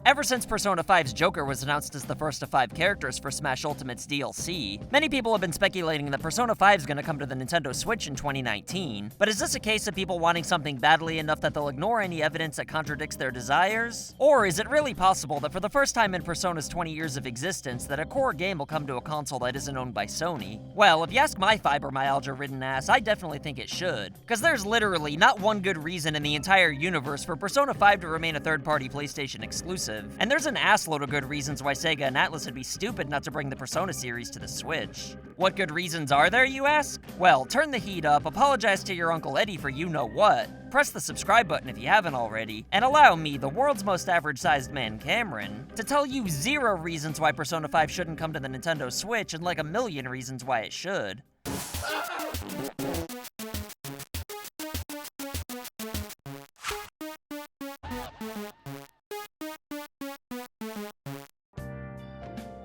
Ever since Persona 5's Joker was announced as the first of 5 characters for Smash Ultimate's DLC, many people have been speculating that Persona 5 is going to come to the Nintendo Switch in 2019. But is this a case of people wanting something badly enough that they'll ignore any evidence that contradicts their desires? Or is it really possible that for the first time in Persona's 20 years of existence, that a core game will come to a console that isn't owned by Sony? Well, if you ask my fibromyalgia-ridden ass, I definitely think it should. Because there's literally not one good reason in the entire universe for Persona 5 to remain a third-party PlayStation exclusive. And there's an assload of good reasons why Sega and Atlus would be stupid not to bring the Persona series to the Switch. What good reasons are there, you ask? Well, turn the heat up, apologize to your Uncle Eddie for you-know-what, press the subscribe button if you haven't already, and allow me, the world's most average-sized man, Cameron, to tell you 0 reasons why Persona 5 shouldn't come to the Nintendo Switch and like a million reasons why it should.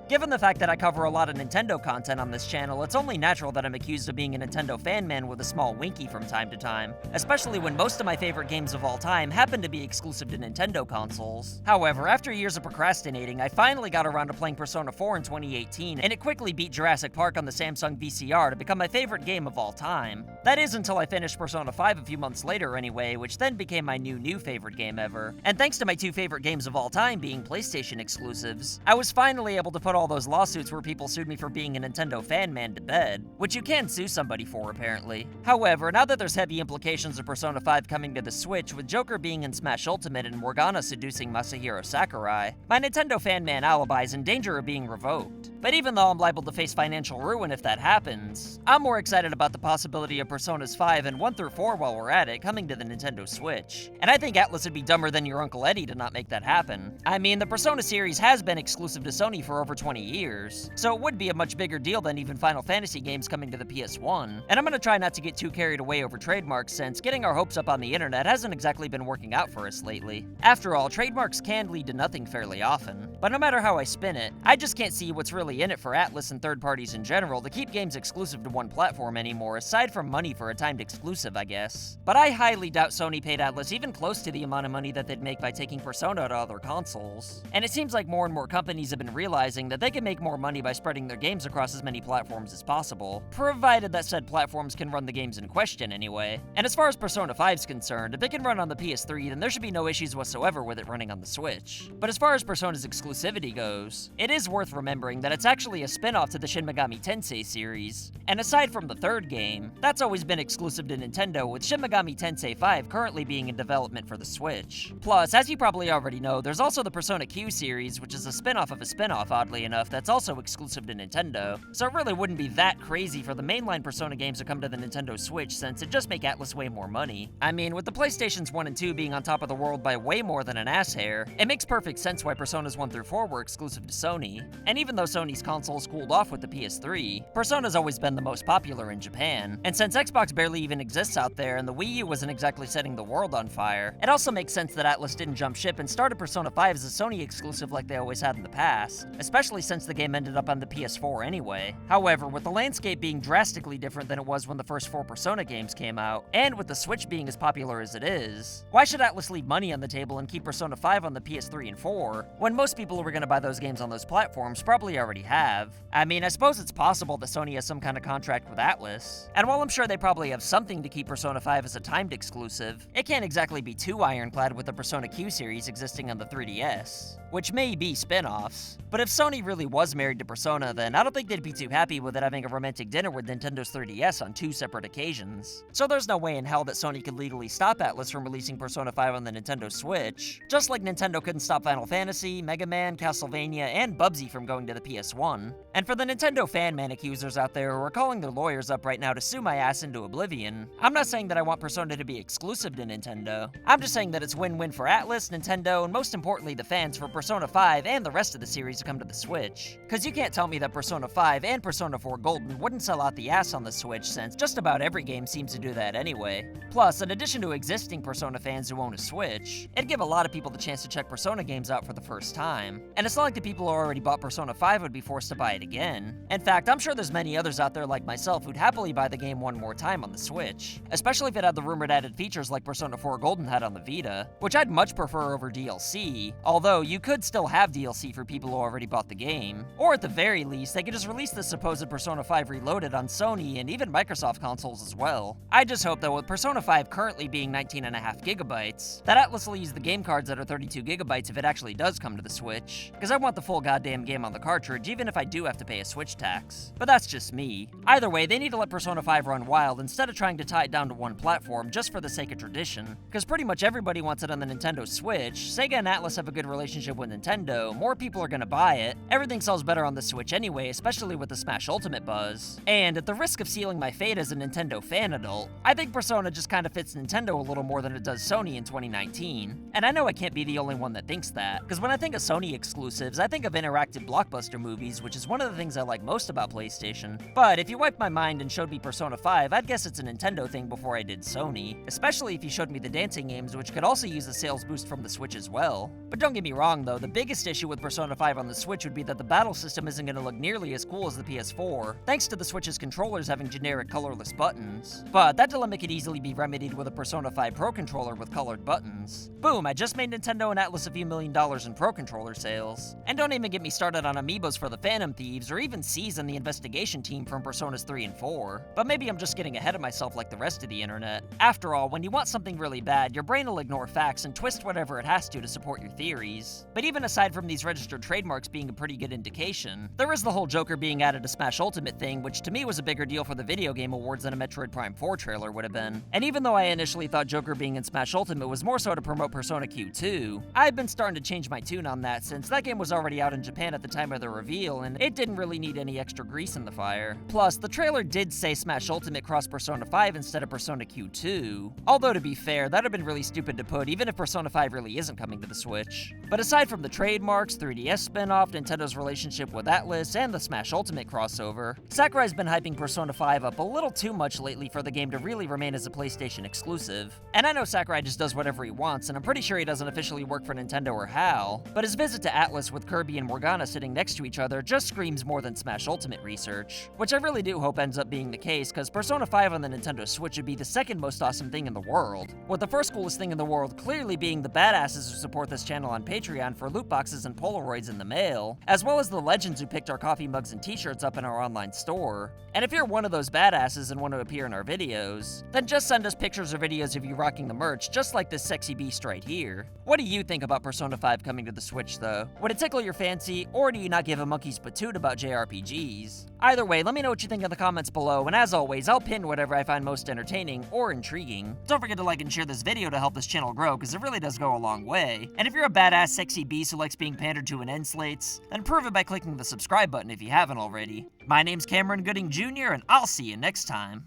Given the fact that I cover a lot of Nintendo content on this channel, it's only natural that I'm accused of being a Nintendo fan man with a small winky from time to time, especially when most of my favorite games of all time happen to be exclusive to Nintendo consoles. However, after years of procrastinating, I finally got around to playing Persona 4 in 2018, and it quickly beat Jurassic Park on the Samsung VCR to become my favorite game of all time. That is until I finished Persona 5 a few months later anyway, which then became my new favorite game ever. And thanks to my 2 favorite games of all time being PlayStation exclusives, I was finally able to put all those lawsuits where people sued me for being a Nintendo fan man to bed, which you can sue somebody for apparently. However, now that there's heavy implications of Persona 5 coming to the Switch, with Joker being in Smash Ultimate and Morgana seducing Masahiro Sakurai, my Nintendo fan man alibi is in danger of being revoked. But even though I'm liable to face financial ruin if that happens, I'm more excited about the possibility of Personas 5 and 1 through 4 while we're at it coming to the Nintendo Switch. And I think Atlus would be dumber than your Uncle Eddie to not make that happen. I mean, the Persona series has been exclusive to Sony for over 20 years, so it would be a much bigger deal than even Final Fantasy games coming to the PS1. And I'm gonna try not to get too carried away over trademarks, since getting our hopes up on the internet hasn't exactly been working out for us lately. After all, trademarks can lead to nothing fairly often. But no matter how I spin it, I just can't see what's really in it for Atlus and third parties in general to keep games exclusive to one platform anymore, aside from money for a timed exclusive, I guess. But I highly doubt Sony paid Atlus even close to the amount of money that they'd make by taking Persona to other consoles. And it seems like more and more companies have been realizing that they can make more money by spreading their games across as many platforms as possible, provided that said platforms can run the games in question anyway. And as far as Persona 5's concerned, if it can run on the PS3, then there should be no issues whatsoever with it running on the Switch. But as far as Persona's exclusivity goes, it is worth remembering that it's actually a spin-off to the Shin Megami Tensei series. And aside from the third game, that's always been exclusive to Nintendo, with Shin Megami Tensei 5 currently being in development for the Switch. Plus, as you probably already know, there's also the Persona Q series, which is a spin-off of a spin-off, oddly enough, that's also exclusive to Nintendo. So it really wouldn't be that crazy for the mainline Persona games to come to the Nintendo Switch, since it'd just make Atlus way more money. I mean, with the PlayStations 1 and 2 being on top of the world by way more than an ass hair, it makes perfect sense why Personas 1 through 4 were exclusive to Sony. And even though Sony's consoles cooled off with the PS3, Persona's always been the most popular in Japan. And since Xbox barely even exists out there and the Wii U wasn't exactly setting the world on fire, it also makes sense that Atlus didn't jump ship and started Persona 5 as a Sony exclusive like they always had in the past, especially since the game ended up on the PS4 anyway. However, with the landscape being drastically different than it was when the first 4 Persona games came out, and with the Switch being as popular as it is, why should Atlus leave money on the table and keep Persona 5 on the PS3 and 4, when most people who are gonna buy those games on those platforms probably already have? I mean, I suppose it's possible that Sony has some kind of contract with Atlus, and while I'm sure they probably have something to keep Persona 5 as a timed exclusive, it can't exactly be too ironclad with the Persona Q series existing on the 3DS, which may be spin-offs. But if Sony really was married to Persona, then I don't think they'd be too happy with it having a romantic dinner with Nintendo's 3DS on 2 separate occasions. So there's no way in hell that Sony could legally stop Atlus from releasing Persona 5 on the Nintendo Switch, just like Nintendo couldn't stop Final Fantasy, Mega Man, Castlevania, and Bubsy from going to the PS1. And for the Nintendo fan man accusers out there who are calling their lawyers up right now to sue my ass into oblivion, I'm not saying that I want Persona to be exclusive to Nintendo. I'm just saying that it's win-win for Atlus, Nintendo, and most importantly the fans for Persona 5 and the rest of the series to come to the Switch. Cause you can't tell me that Persona 5 and Persona 4 Golden wouldn't sell out the ass on the Switch, since just about every game seems to do that anyway. Plus, in addition to existing Persona fans who own a Switch, it'd give a lot of people the chance to check Persona games out for the first time. time. And it's not like the people who already bought Persona 5 would be forced to buy it again. In fact, I'm sure there's many others out there like myself who'd happily buy the game one more time on the Switch, especially if it had the rumored added features like Persona 4 Golden had on the Vita, which I'd much prefer over DLC, although you could still have DLC for people who already bought the game. Or at the very least, they could just release the supposed Persona 5 Reloaded on Sony and even Microsoft consoles as well. I just hope that with Persona 5 currently being 19.5 gigabytes, that Atlus will use the game cards that are 32 gigabytes if it actually does come to the Switch, because I want the full goddamn game on the cartridge even if I do have to pay a Switch tax. But that's just me. Either way, they need to let Persona 5 run wild instead of trying to tie it down to one platform just for the sake of tradition, because pretty much everybody wants it on the Nintendo Switch. Sega and Atlus have a good relationship with Nintendo, more people are gonna buy it, everything sells better on the Switch anyway, especially with the Smash Ultimate buzz. And at the risk of sealing my fate as a Nintendo fan adult, I think Persona just kinda fits Nintendo a little more than it does Sony in 2019. And I know I can't be the only one that thinks that, because when I think of Sony exclusives, I think of interactive blockbuster movies, which is one of the things I like most about PlayStation. But if you wiped my mind and showed me Persona 5, I'd guess it's a Nintendo thing before I did Sony, especially if you showed me the dancing games, which could also use the sales boost from the Switch as well. But don't get me wrong though, the biggest issue with Persona 5 on the Switch would be that the battle system isn't going to look nearly as cool as the PS4, thanks to the Switch's controllers having generic colorless buttons. But that dilemma could easily be remedied with a Persona 5 Pro controller with colored buttons. Boom, I just made Nintendo and Atlus a few $1 million in Pro controller sales. And don't even get me started on amiibos for the Phantom Thieves, or even C's and the investigation team from Personas 3 and 4. But maybe I'm just getting ahead of myself like the rest of the internet. After all, when you want something really bad, your brain will ignore facts and twist whatever it has to support your theories. But even aside from these registered trademarks being a pretty good indication, there is the whole Joker being added to Smash Ultimate thing, which to me was a bigger deal for the Video Game Awards than a Metroid Prime 4 trailer would have been. And even though I initially thought Joker being in Smash Ultimate was more so to promote Persona Q2, I've been starting to change my tune on that since that game was already out in Japan at the time of the reveal, and it didn't really need any extra grease in the fire. Plus, the trailer did say Smash Ultimate crossed Persona 5 instead of Persona Q2. Although to be fair, that'd have been really stupid to put, even if Persona 5 really isn't coming to the Switch. But aside from the trademarks, 3DS spin-off, Nintendo's relationship with Atlus, and the Smash Ultimate crossover, Sakurai's been hyping Persona 5 up a little too much lately for the game to really remain as a PlayStation exclusive. And I know Sakurai just does whatever he wants, and I'm pretty sure he doesn't officially work for Nintendo or HAL, but his visit to Atlus with Kirby and Morgana sitting next to each other just screams more than Smash Ultimate research, which I really do hope ends up being the case, because Persona 5 on the Nintendo Switch would be the second most awesome thing in the world, with the first coolest thing in the world clearly being the badasses who support this channel on Patreon for loot boxes and Polaroids in the mail, as well as the legends who picked our coffee mugs and t-shirts up in our online store. And if you're one of those badasses and want to appear in our videos, then just send us pictures or videos of you rocking the merch, just like this sexy beast right here. What do you think about Persona 5 coming to the Switch though? Would it tickle your fancy, or do you not give a monkey's patoot about JRPGs? Either way, let me know what you think in the comments below, and as always, I'll pin whatever I find most entertaining or intriguing. Don't forget to like and share this video to help this channel grow, because it really does go a long way. And if you're a badass sexy beast who likes being pandered to in end slates, then prove it by clicking the subscribe button if you haven't already. My name's Cameron Gooding Jr., and I'll see you next time.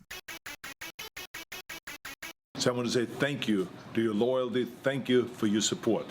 So I want to say thank you to your loyalty, thank you for your support.